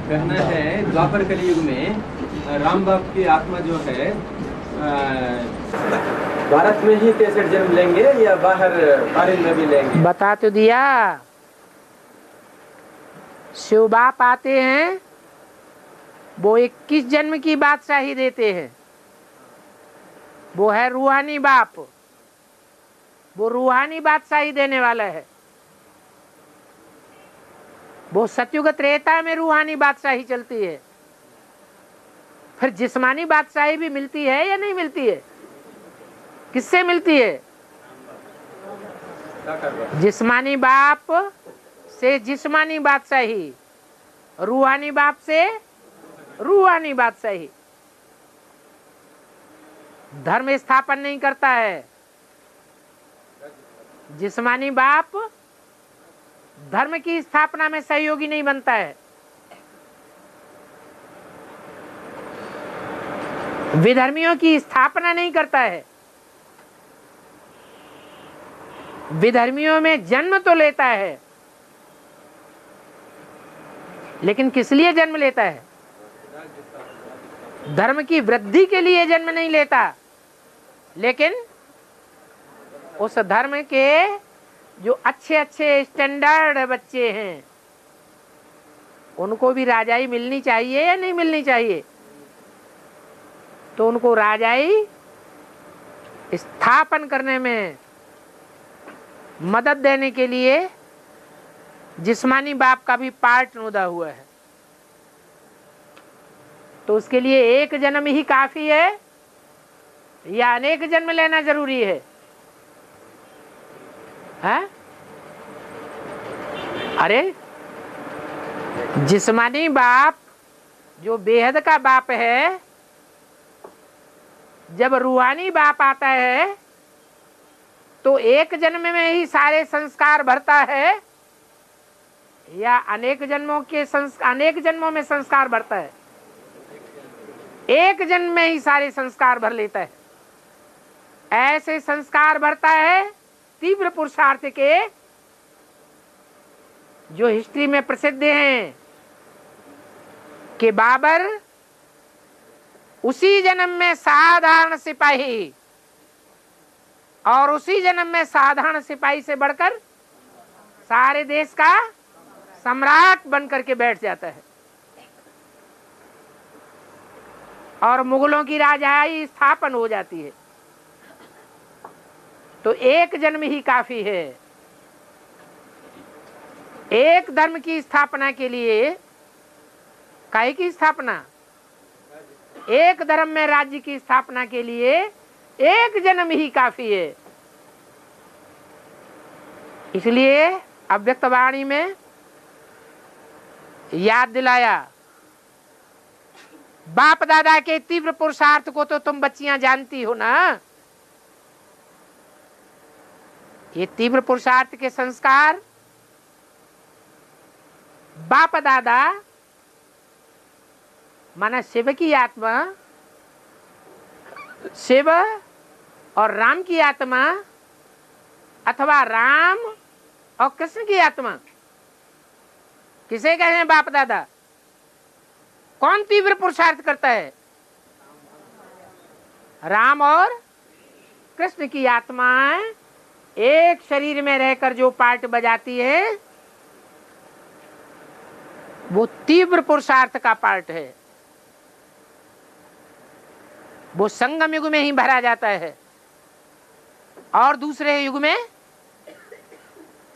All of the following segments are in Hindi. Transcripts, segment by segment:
कहना है द्वापर कलयुग में राम बाप की आत्मा जो है भारत में ही कैसे जन्म लेंगे या बाहर फॉरेन में भी लेंगे? बता तो दिया। शिव बाप आते हैं, वो 21 जन्म की बादशाही देते हैं। वो है रूहानी बाप, वो रूहानी बादशाही देने वाला है। वो सतयुग त्रेता में रूहानी बादशाही चलती है। फिर जिस्मानी बादशाही भी मिलती है या नहीं मिलती है? किससे मिलती है? जिस्मानी बाप से जिस्मानी बादशाही, रूहानी बाप से रूहानी बादशाही। धर्म स्थापन नहीं करता है जिस्मानी बाप, धर्म की स्थापना में सहयोगी नहीं बनता है। विधर्मियों की स्थापना नहीं करता है। विधर्मियों में जन्म तो लेता है, लेकिन किस लिए जन्म लेता है? धर्म की वृद्धि के लिए जन्म नहीं लेता, लेकिन उस धर्म के जो अच्छे अच्छे स्टैंडर्ड बच्चे हैं उनको भी राजाई मिलनी चाहिए या नहीं मिलनी चाहिए? तो उनको राजाई स्थापन करने में मदद देने के लिए जिस्मानी बाप का भी पार्ट नुदा हुआ है। तो उसके लिए एक जन्म ही काफी है या अनेक जन्म लेना जरूरी है? हैं? अरे जिस्मानी बाप जो बेहद का बाप है, जब रूहानी बाप आता है तो एक जन्म में ही सारे संस्कार भरता है या अनेक जन्मों में संस्कार भरता है? एक जन्म में ही सारे संस्कार भर लेता है। ऐसे संस्कार भरता है तीव्र पुरुषार्थ के, जो हिस्ट्री में प्रसिद्ध हैं कि बाबर उसी जन्म में साधारण सिपाही और उसी जन्म में साधारण सिपाही से बढ़कर सारे देश का सम्राट बनकर के बैठ जाता है और मुगलों की राजाई स्थापन हो जाती है। तो एक जन्म ही काफी है। एक धर्म की स्थापना के लिए, काहे की स्थापना? एक धर्म में राज्य की स्थापना के लिए एक जन्म ही काफी है। इसलिए अव्यक्त वाणी में याद दिलाया, बाप दादा के तीव्र पुरुषार्थ को तो तुम बच्चियां जानती हो ना। ये तीव्र पुरुषार्थ के संस्कार बाप दादा माना शिव की आत्मा, शिव और राम की आत्मा, अथवा राम और कृष्ण की आत्मा, किसे कहे हैं बाप दादा? कौन तीव्र पुरुषार्थ करता है? राम और कृष्ण की आत्माएं एक शरीर में रहकर जो पार्ट बजाती है वो तीव्र पुरुषार्थ का पार्ट है। वो संगम युग में ही भरा जाता है और दूसरे युग में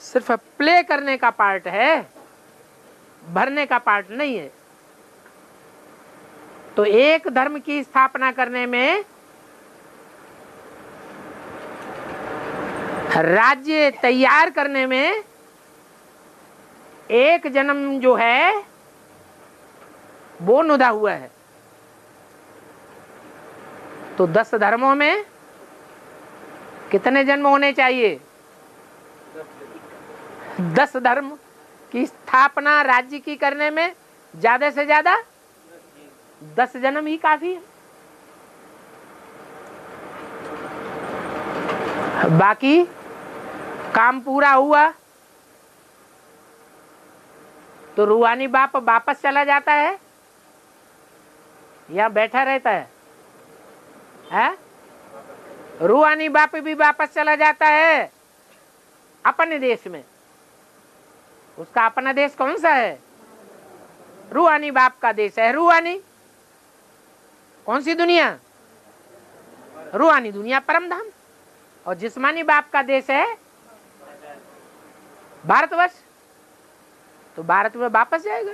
सिर्फ प्ले करने का पार्ट है, भरने का पार्ट नहीं है। तो एक धर्म की स्थापना करने में, राज्य तैयार करने में एक जन्म जो है वो नुदा हुआ है। तो 10 धर्मों में कितने जन्म होने चाहिए? 10 धर्म की स्थापना राज्य की करने में ज्यादा से ज्यादा 10 जन्म ही काफी है। बाकी काम पूरा हुआ तो रूहानी बाप वापस चला जाता है या बैठा रहता है? रूहानी बाप भी वापस चला जाता है अपने देश में। उसका अपना देश कौन सा है? रूहानी बाप का देश है। रूहानी कौन सी दुनिया? रूहानी दुनिया, परम धाम। और जिस्मानी बाप का देश है भारतवर्ष। तो भारत में वापस जाएगा।